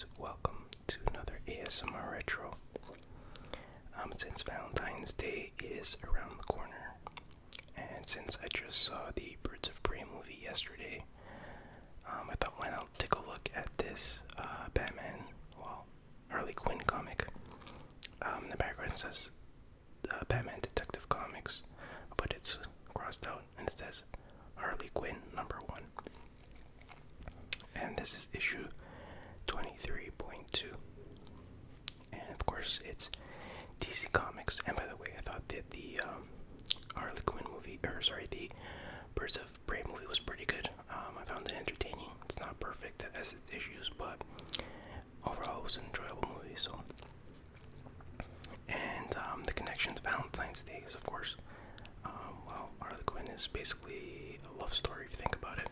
guys, welcome to another ASMR Retro. Since Valentine's Day is around the corner, and since I just saw the Birds of Prey movie yesterday, I thought why not take a look at this Harley Quinn comic. In the background says Batman Detective Comics, but it's crossed out and it says Harley Quinn #1. And this is issue 23.2. And of course, it's DC Comics. And by the way, I thought that the Harley Quinn movie, the Birds of Prey movie was pretty good. I found it entertaining. It's not perfect as its issues, but overall it was an enjoyable movie. So, and the connection to Valentine's Day is, of course, Harley Quinn is basically a love story if you think about it.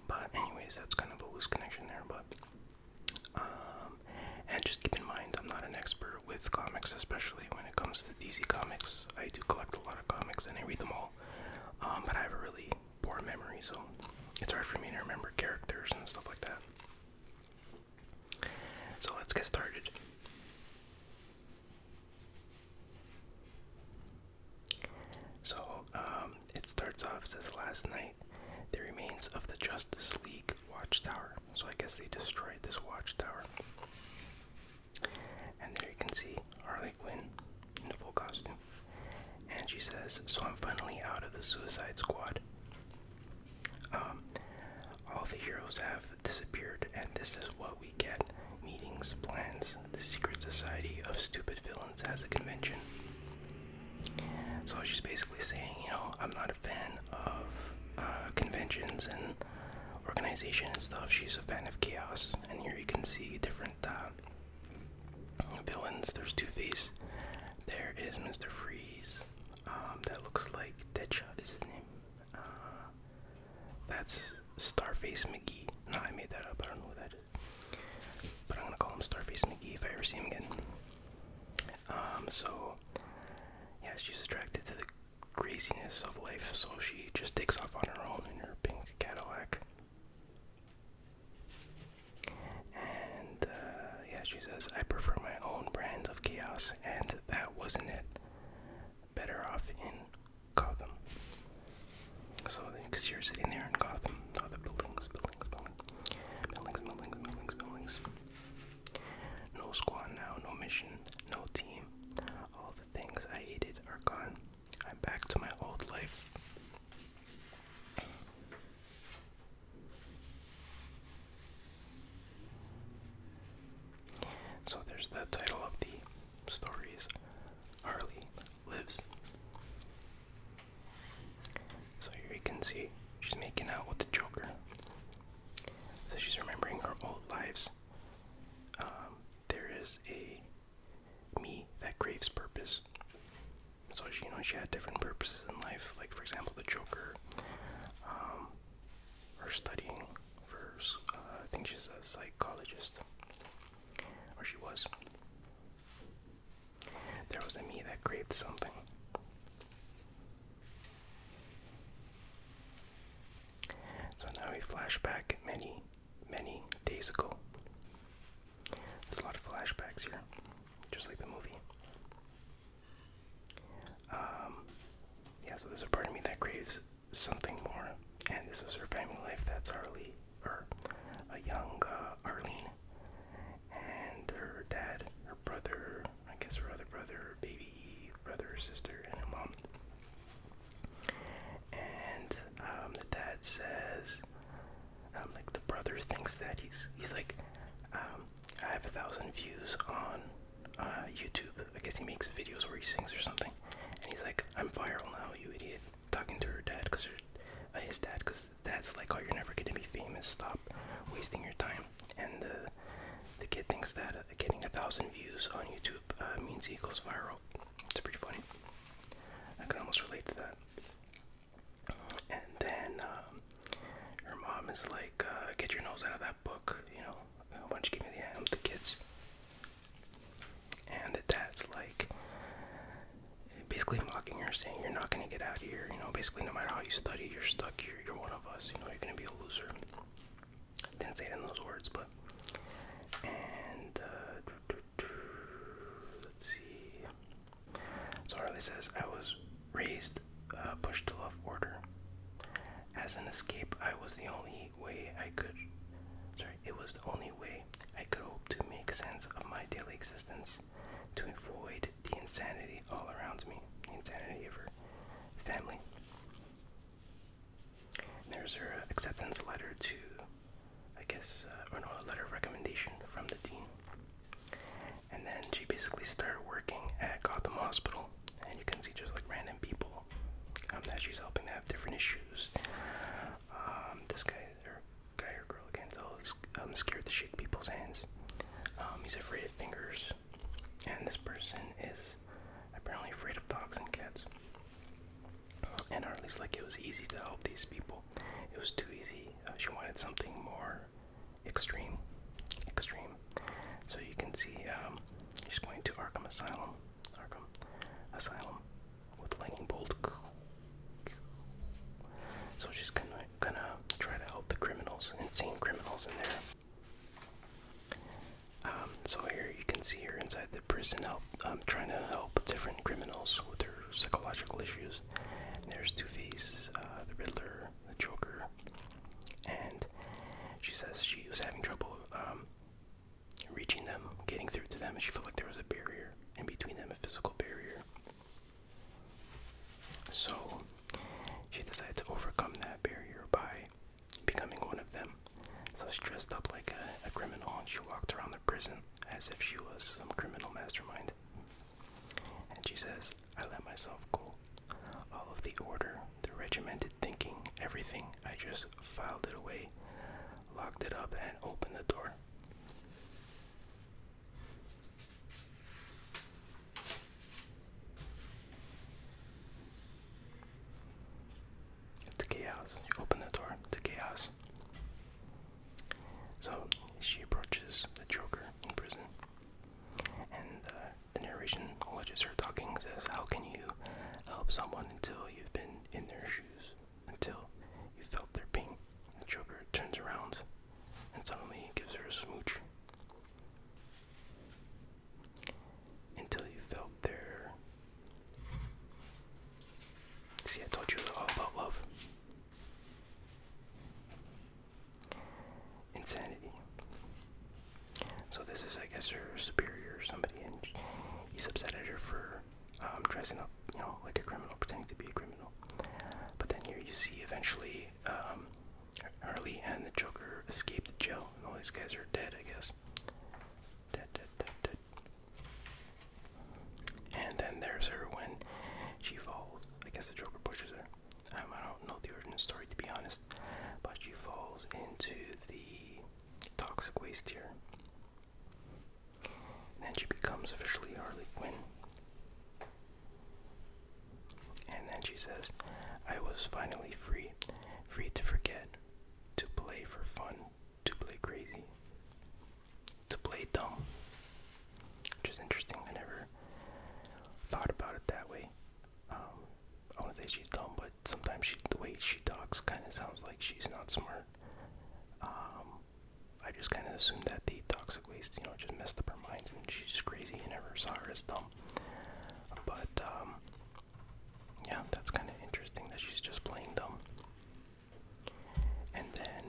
But anyways, that's kind of a loose connection there. But and just keep in mind, I'm not an expert with comics, especially when it comes to DC Comics. I do collect a lot of comics and I read them all, but I have a really poor memory, so it's hard for me to remember characters and stuff like that. So let's get started. So it starts off, says last night, the remains of the Justice League watchtower. So I guess they destroyed this watchtower. And there you can see Harley Quinn in full costume. And she says, so I'm finally out of the Suicide Squad. All the heroes have disappeared, and this is what we get. Meetings, plans, the secret society of stupid villains has a convention. So she's basically saying, I'm not a fan of conventions and organization and stuff. She's a fan of chaos. And here you can see different villains. There's Two-Face. There is Mr. Freeze. That looks like Deadshot is his name. That's Starface McGee. No, I made that up. I don't know who that is. But I'm gonna call him Starface McGee if I ever see him again. She's attracted to the craziness of life, so she just takes off on her own in her pink Cadillac. And she says, I prefer my own brand of chaos, and that wasn't it. Better off in Gotham. So you can see her sitting there in Gotham. All the buildings. No squad now, no mission, no team. All the things I hated are gone. I'm back to my old life. So there's the title of the stories. Harley Lives. So here you can see she's making out with the Joker. So she's remembering her old lives. There is a me that craves purpose. So she had different purposes in life. Like, for example, the Joker. Her studying for, I think she's a psychologist. Or she was. There was a me that craved something. So now we flash back many days ago. There's a lot of flashbacks here, just like the movie. So there's a part of me that craves something more, and this was her family life. That's Harley, or a young Arlene, and her dad, her brother, I guess her other brother, baby brother or sister, and her mom. And the dad says, the brother thinks that he's like, I have 1,000 views on YouTube. I guess he makes videos where he sings or something. And he's like, I'm viral now, you idiot. Talking to her dad, his dad, because dad's like, oh, you're never going to be famous. Stop wasting your time. And the kid thinks that getting 1,000 views on YouTube means he goes viral. It's pretty funny. I can almost relate to that. And then her mom is like, get your nose out of that book, why don't you give me the hand with the kids? And the dad's like, basically mocking her, saying, you're not going to get out of here, basically no matter how you study, you're stuck here, you're one of us, you're going to be a loser. Didn't say it in those words, but existence to avoid the insanity all around me, the insanity of her family. And there's her acceptance letter to, I guess, or no, a letter of recommendation from the dean. And then she basically started working at Gotham Hospital, and you can see just like random people that she's helping that have different issues. This guy or girl, I can't tell, is scared to shake people's hands. He's afraid of fingers, and this person is apparently afraid of dogs and cats. And Harley's like, it was easy to help these people. It was too easy. She wanted something more extreme. So you can see she's going to Arkham Asylum with lightning bolt. So she's gonna try to help the criminals, insane criminals in there. So here you can see her inside the prison, trying to help different criminals with their psychological issues. And there's Two-Face, the Riddler, the Joker, and she says she was having trouble reaching them, getting through to them, and she felt like there was a barrier in between them, a physical barrier. So she decided to overcome that barrier by becoming one of them. So she dressed up like a criminal, and she walked around the prison as if she was some criminal mastermind. And she says, I let myself go. All of the order, the regimented thinking, everything, I just filed it away, locked it up, and opened the door. To chaos. She opened the door to chaos. So she approaches the Joker in prison, and the narration, which is her talking, says, how can you help someone until you've been in their shoes, until you felt their pain? The Joker turns around and suddenly gives her a smooch. Until you felt their... See, I told you it was all about love. Insanity. So this is, I guess, her superior or somebody, and he's upset at her for dressing up, like a criminal, pretending to be a criminal. But then here you see eventually Harley and the Joker escape the jail, and all these guys are dead, I guess. Dead. And then there's her when she falls. I guess the Joker pushes her. I don't know the origin story, to be honest, but she falls into the toxic waste here. And then she becomes officially Harley Quinn. And then she says, I was finally free to forget, to play for fun, to play crazy, to play dumb. Which is interesting. I never thought about it that way. I wouldn't say she's dumb, but sometimes the way she talks kind of sounds like she's not smart. I just kind of assumed that the toxic waste, just messed up her mind, and she's crazy. I never saw her as dumb. But, yeah, that's kind of interesting that she's just playing dumb. And then,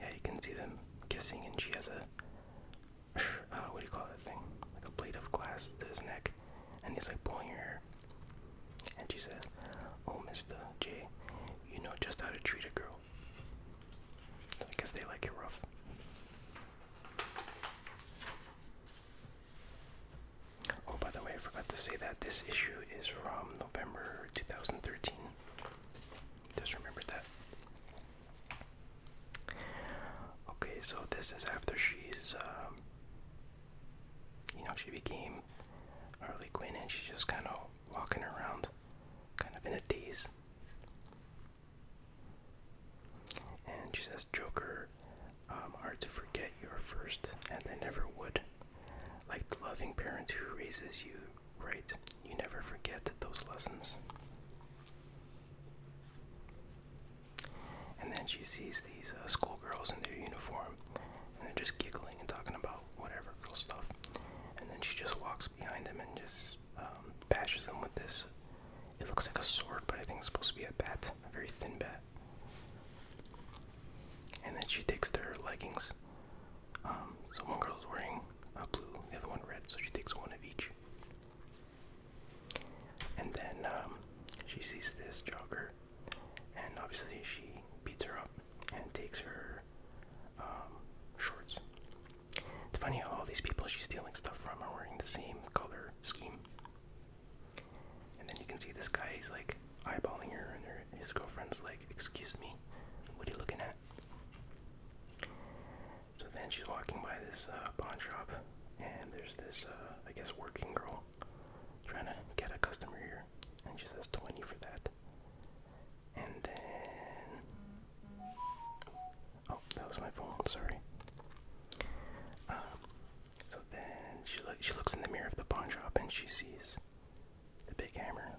yeah, you can see them kissing, and she has a, what do you call that thing? Like a blade of glass to his neck, and he's like pulling her hair. And she says, oh, Mr. J, you know just how to treat a girl. So I guess they like it rough. Oh, by the way, I forgot to say that this issue is from November 2013. Just remembered that. Okay, so this is after she's, she became Harley Quinn, and she's just kind of walking around, kind of in a daze. And she says, Joker, hard to forget you're first, and they never would. Like the loving parent who raises you right, you never forget those lessons. And then she sees these schoolgirls in their uniform, and they're just giggling and talking about whatever girl stuff. And then she just walks behind them and just bashes them with this. It looks like a sword, but I think it's supposed to be a bat, a very thin bat. And then she takes their leggings. So one so she takes one of each. And then she sees this jogger, and obviously she beats her up and takes her shorts. It's funny how all these people she's stealing stuff from are wearing the same color scheme. And then you can see this guy, he's like eyeballing her, and his girlfriend's like, "Excuse me, what are you looking at?" So then she's walking by this pawn shop, and there's this, I guess, working girl trying to get a customer here, and she says 20 for that. And then, oh, that was my phone, sorry. So then she looks in the mirror of the pawn shop, and she sees the big hammer,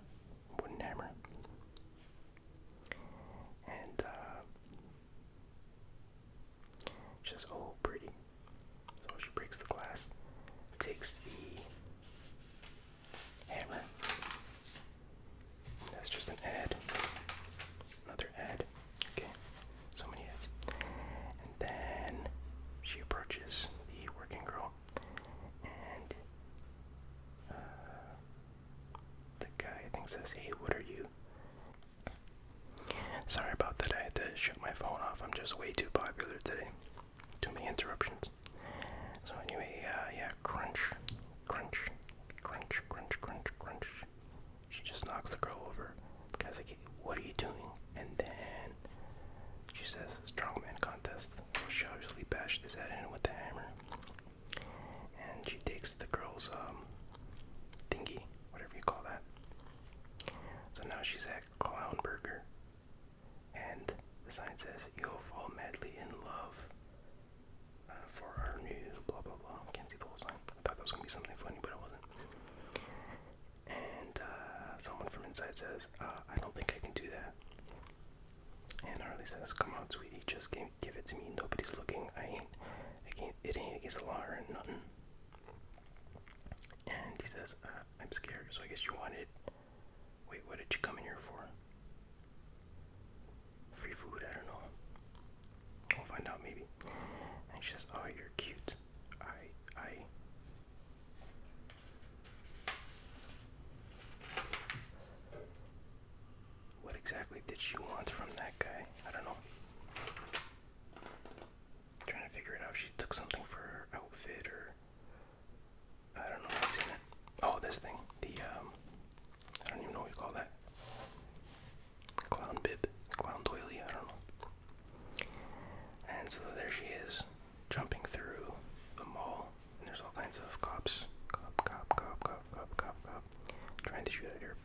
wooden hammer. And she says, "Oh, pretty." So she breaks the glass, takes the hammer. That's just an ad. Another ad. Okay, so many ads. And then she approaches the working girl, and the guy, I think, says, "Hey, what are you?" Sorry about that, I had to shut my phone off. I'm just way too popular today. Too many interruptions. So anyway, yeah, crunch, crunch, crunch, crunch, crunch, crunch. She just knocks the girl over. The guy's like, "Hey, what are you doing?" And then she says, "Strongman contest." So she obviously bashed his head in with the hammer. And she takes the girl's, thingy, whatever you call that. So now she's at Clown Burger. And the sign says, "You'll fall madly in love for our new blah blah blah." Can't see the whole sign. I thought that was gonna be something funny, but it wasn't. And someone from inside says, "I don't think I can do that." And Harley says, "Come on, sweetie, just give it to me. Nobody's looking. It ain't against the law or nothing." And he says, "I'm scared." So I guess you wanted. Wait, what did you come in here for? Free food? I don't know. We'll find out maybe. And she says, "Oh, you're cute. What exactly did she want from that guy? I don't know. Trying to figure it out. She took something for her outfit, or I don't know. I haven't seen it. Oh, this thing. I don't even know what you call that. Clown bib, clown doily. I don't know. And so there she is, jumping through the mall, and there's all kinds of cops. Cop, trying to shoot at her.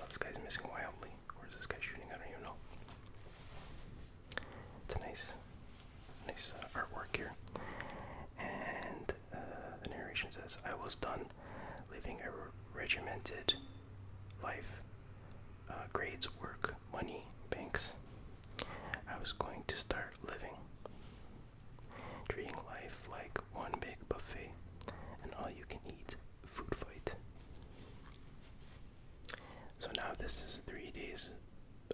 This guy's missing wildly. Where's this guy shooting? I don't even know. It's a nice artwork here. And the narration says, "I was done living a regimented life. Grades, work, money, banks. I was going to start living, treating life like one big buffet, and all you can eat food fight." So now this is 3 days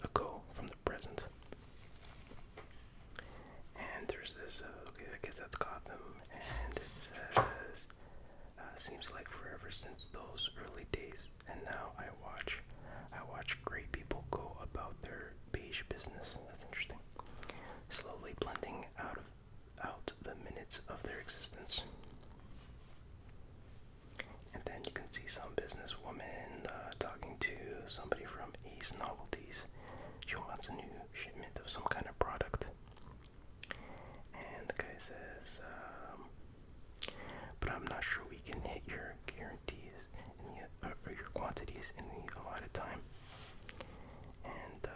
ago from the present. And there's this, okay, I guess that's Gotham, and it says, "Seems like forever since those early days, and now I watch great people go about their beige business." That's interesting. "Slowly blending out the minutes of their existence." And then you can see some businesswoman talking to somebody from Ace Novelties. She wants a new shipment of some kind of product. And the guy says, "But I'm not sure we can hit your guarantees or your quantities in the allotted time." And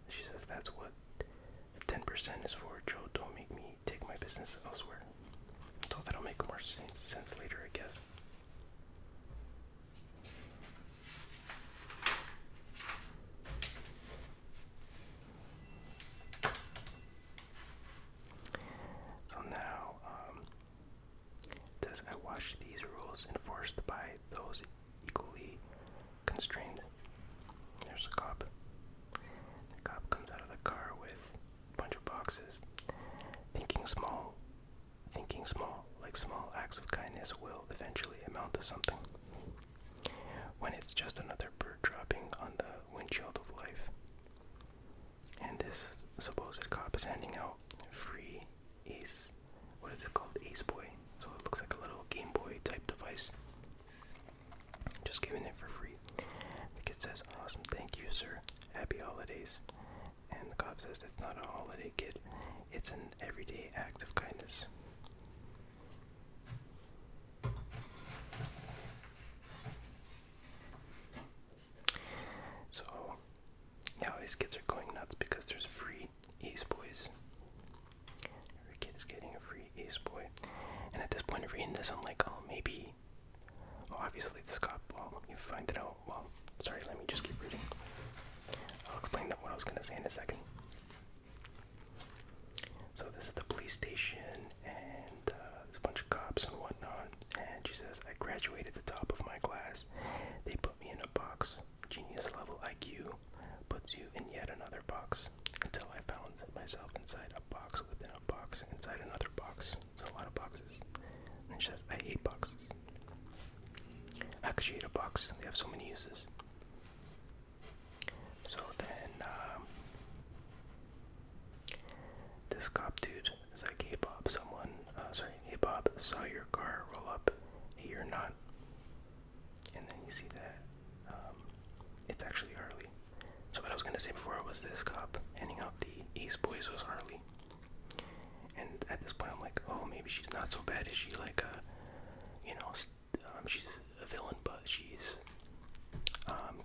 she says, "That's what 10% is for, Joe. Don't make me take my business elsewhere." So that'll make more sense later, I guess. So now, it says, "I watch these rules enforced by those equally constrained." There's a cop. The cop comes out of the car with a bunch of boxes. Thinking small, like small acts of kindness will eventually amount to something. When it's just another bird dropping on the windshield of life. And this supposed cop is handing out free Ace, what is it called? Ace Boy. So it looks like a little Game Boy type device. Just giving it for free. The kid says, "Awesome, thank you, sir. Happy holidays." And the cop says, "That's not a holiday, kid. It's an everyday act of kindness." So, now these kids are going nuts because there's free Ace Boys. Every kid is getting a free Ace Boy. And at this point of reading this, I'm like, oh, maybe. Well, obviously, this cop, well, you find it out. Well, sorry, let me just keep reading. I'll explain what I was going to say in a second. So, this is the police station, and there's a bunch of cops and whatnot. And she says, "I graduated the top of my class. They put me in a box. Genius level IQ puts you in yet another box, until I found myself inside a box within a box inside another box." So a lot of boxes. And she says, "I hate boxes." How could you hate a box? They have so many uses. So then this cop dude is like, "Hey Bob, hey Bob, saw your car roll up. Hey, you're not." And then you see that it's actually Harley. So what I was gonna say before was this cop handing out the Ace Boys was Harley. And at this point I'm like, oh, maybe she's not so bad. Is she like she's a villain, but she's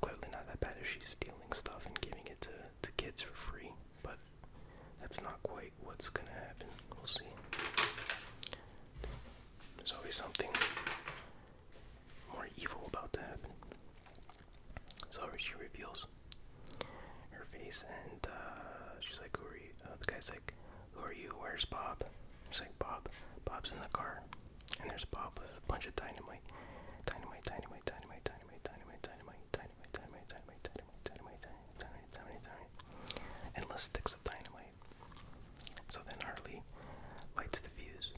clearly not that bad if she's stealing stuff and giving it to kids for free. But that's not quite what's gonna happen. We'll see. There's always something more evil about to happen. So she reveals her face, and she's like, "Who are you?" The guy's like, "Who are you? Where's Bob?" She's like, Bob's in the car." And there's Bob with a bunch of dynamite. Endless sticks of dynamite. So then Harley lights the fuse.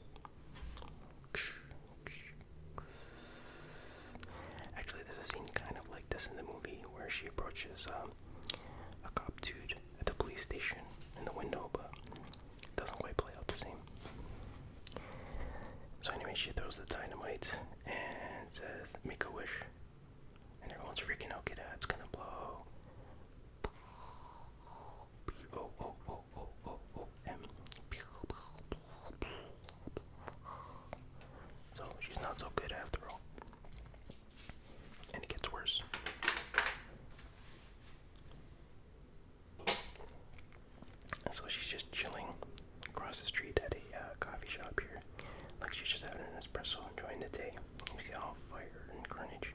Actually, there's a scene kind of like this in the movie where she approaches a cop dude at the police station in the window, but it doesn't quite play out the same. So anyway, she throws the dynamite and says, "Make a wish." And everyone's freaking out, it's gonna blow. O-O-O-O-O-O-M. So she's not so good after all. And it gets worse. So she's just chilling across the street at a coffee shop here. Like she's just having an espresso, enjoying the day. You see all fire and carnage.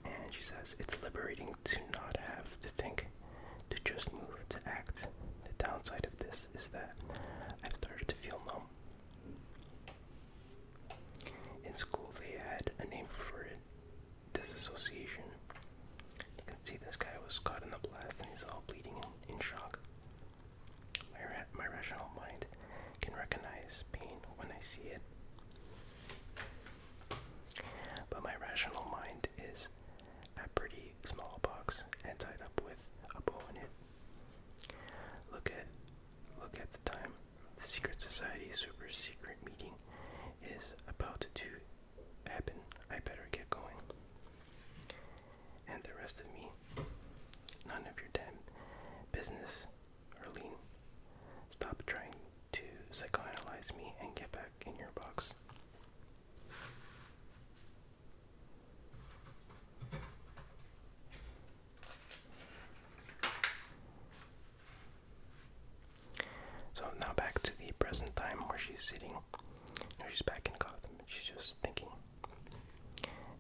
And she says, "It's liberating to not have to think, to just move, to act. The downside of this is that I've started to feel numb." In school they had a name for it, disassociation. You can see this guy was caught in the blast and he's all bleeding in shock. My rational mind can recognize pain when I see it. But my rational mind is a pretty small box and tied up with a bow in it. Look at the time. The secret society super secret meeting is about to happen. I better get going. And the rest of me, none of your damn business, Arlene. Stop trying to psychoanalyze me and get back in your box. So now back to the present time where she's sitting. She's back in Gotham. She's just thinking.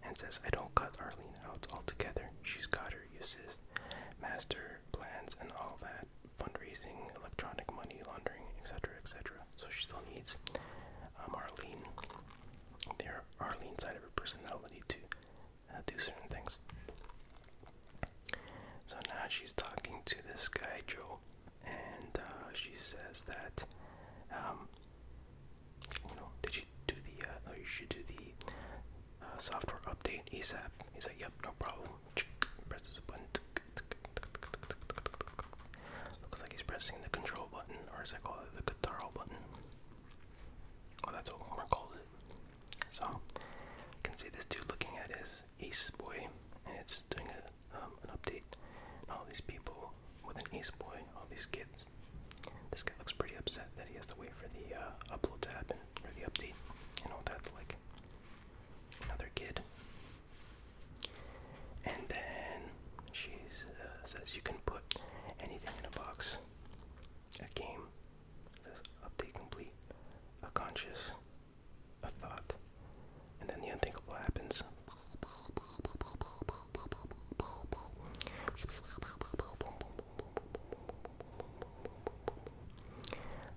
And says, "I don't cut Arlene out altogether. She's got her uses. Master plans and all that. Fundraising, electronic money laundering, etc., etc. So she still needs Arlene, their Arlene side of her personality to do certain things. So now she's talking to this guy, Joe, and she says that, did you do the ASAP. He's like, yep, no problem. Presses a button. Looks like he's pressing the control button, or as I call it, the guitar button. Well, that's what Homer calls it. So, you can see this dude looking at his Ace Boy, and it's doing an update. And all these people with an Ace Boy, all these kids. This guy looks pretty upset that he has to wait for the upload to happen, or the update. You know what that's like. Another kid. And then she says you can put anything in a box. A game. Says update complete. A conscious. A thought. And then the unthinkable happens.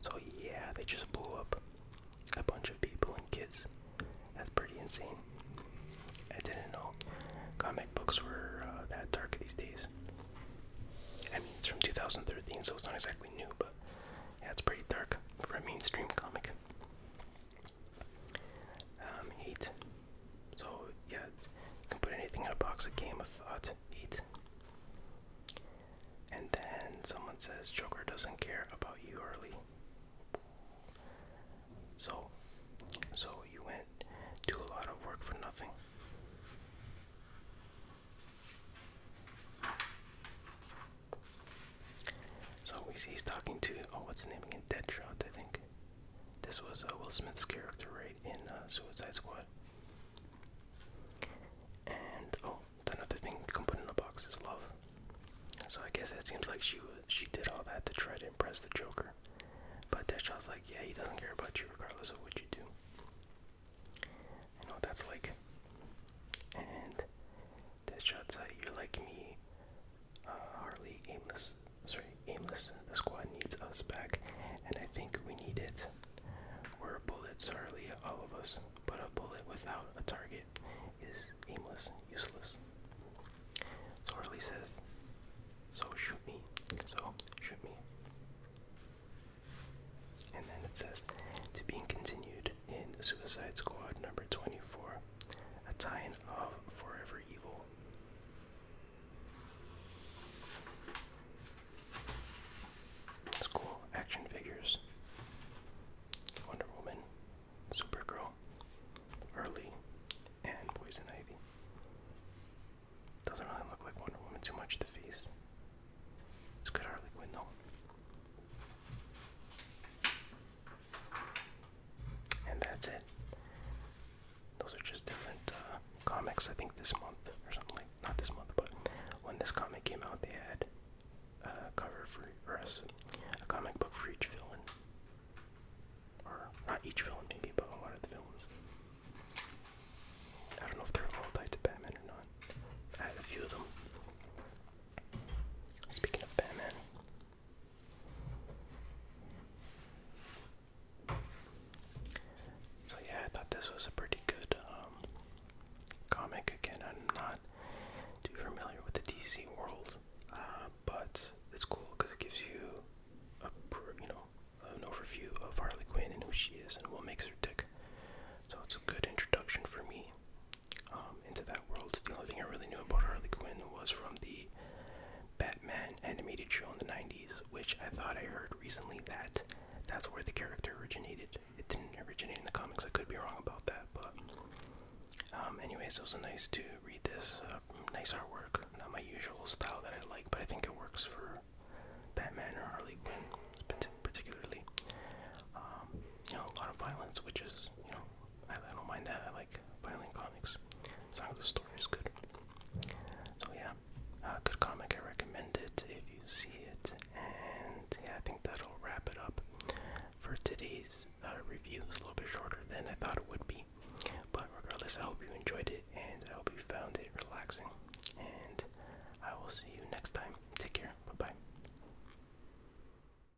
So yeah, they just blew up a bunch of people and kids. That's pretty insane. I didn't know comic books were that dark these days. I mean, it's from 2013, so it's not exactly new, but yeah, it's pretty dark for a mainstream comic. Hate. So yeah, you can put anything in a box. A game, a thought. Hate. And then someone says Joker doesn't care about you, Harley. So you went do a lot of work for nothing. So we see he's talking to, what's his name again? Deadshot, I think. This was Will Smith's character, right, in Suicide Squad. And, another thing you can put in a box is love. So I guess it seems like she did all that to try to impress the Joker. But Deadshot's like, yeah, he doesn't care about you regardless of what you do. You know what that's like. And Deadshot's like, you're like me, Harley, aimless. The squad needs us back, and I think we need it. We're bullets, Harley, all of us. But a bullet without a target is aimless, useless. So Harley says, so shoot me. And then it says, to being continued in Suicide Squad number 24, a tie-in of Forever Evil. It's cool. Action figures. Wonder Woman, Supergirl, Harley, and Poison Ivy. Doesn't really look like Wonder Woman too much, the face. It's good Harley Quinn though. And that's it. Those are just different comics, I think this month, or something like, not this month, but when this comic came out, they had a cover for, or a comic book for each villain. Or, not each villain maybe, but a lot of the villains. I don't know if they're all tied to Batman or not. I had a few of them. Speaking of Batman. So yeah, I thought this was a pretty good comic. Again, I'm not too familiar with the DC world, but it's cool because it gives you an overview of Harley Quinn and who she is and what makes her tick. So it's a good introduction for me into that world. The only thing I really knew about Harley Quinn was from the Batman animated show in the 90s, which I thought I heard recently that that's where the character originated. It didn't originate in the comics. I could be wrong about that, but anyways, it was nice to read this. Nice artwork. Not my usual style that I like, but I think it works for